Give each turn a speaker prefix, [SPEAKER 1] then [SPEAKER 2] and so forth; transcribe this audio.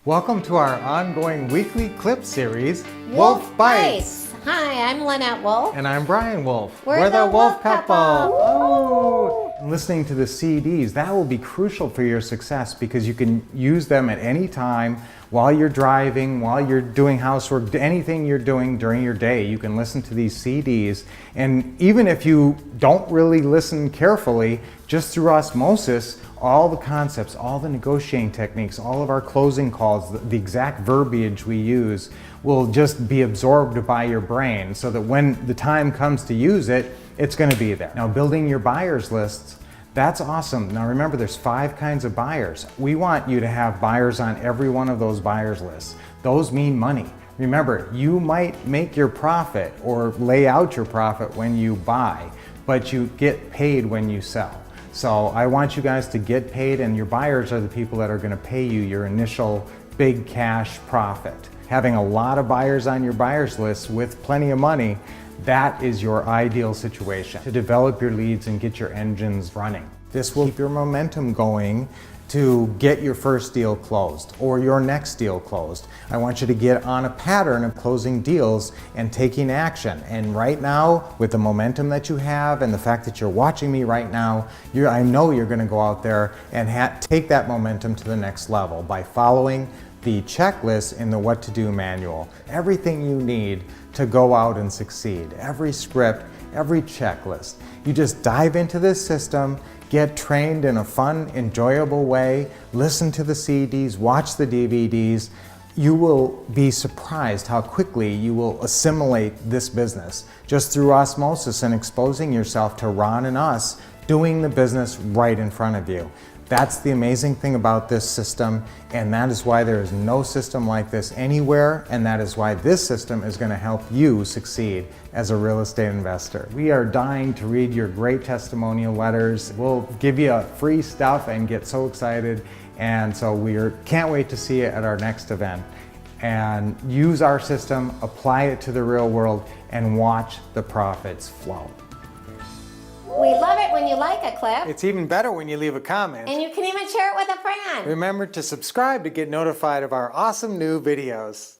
[SPEAKER 1] Welcome to our ongoing weekly clip series,
[SPEAKER 2] Wolff Bites. Hi, I'm Lynette Wolff.
[SPEAKER 1] And I'm Brian Wolff.
[SPEAKER 2] We're the Wolff couple.
[SPEAKER 1] Oh. And listening to the CDs, that will be crucial for your success because you can use them at any time while you're driving, while you're doing housework, anything you're doing during your day. You can listen to these CDs. And even if you don't really listen carefully, just through osmosis, all the concepts, all the negotiating techniques, all of our closing calls, the exact verbiage we use will just be absorbed by your brain so that when the time comes to use it, it's going to be there. Now, building your buyers lists, that's awesome. Now remember, there's 5 kinds of buyers. We want you to have buyers on every one of those buyers lists. Those mean money. Remember, you might make your profit or lay out your profit when you buy, but you get paid when you sell. So I want you guys to get paid, and your buyers are the people that are going to pay you your initial big cash profit. Having a lot of buyers on your buyers list with plenty of money, that is your ideal situation to develop your leads and get your engines running. This will keep your momentum going to get your first deal closed or your next deal closed. I want you to get on a pattern of closing deals and taking action. And right now, with the momentum that you have and the fact that you're watching me right now, I know you're going to go out there and take that momentum to the next level by following the checklist in the What to Do manual. Everything you need to go out and succeed. Every script, every checklist. You just dive into this system, get trained in a fun, enjoyable way, listen to the CDs, watch the DVDs. You will be surprised how quickly you will assimilate this business just through osmosis and exposing yourself to Ron and us doing the business right in front of you. That's the amazing thing about this system, and that is why there is no system like this anywhere, and that is why this system is going to help you succeed as a real estate investor. We are dying to read your great testimonial letters. We'll give you free stuff and get so excited, and so we can't wait to see you at our next event. And use our system, apply it to the real world, and watch the profits flow.
[SPEAKER 2] We love it when you like a clip.
[SPEAKER 1] It's even better when you leave a comment.
[SPEAKER 2] And you can even share it with a friend.
[SPEAKER 1] Remember to subscribe to get notified of our awesome new videos.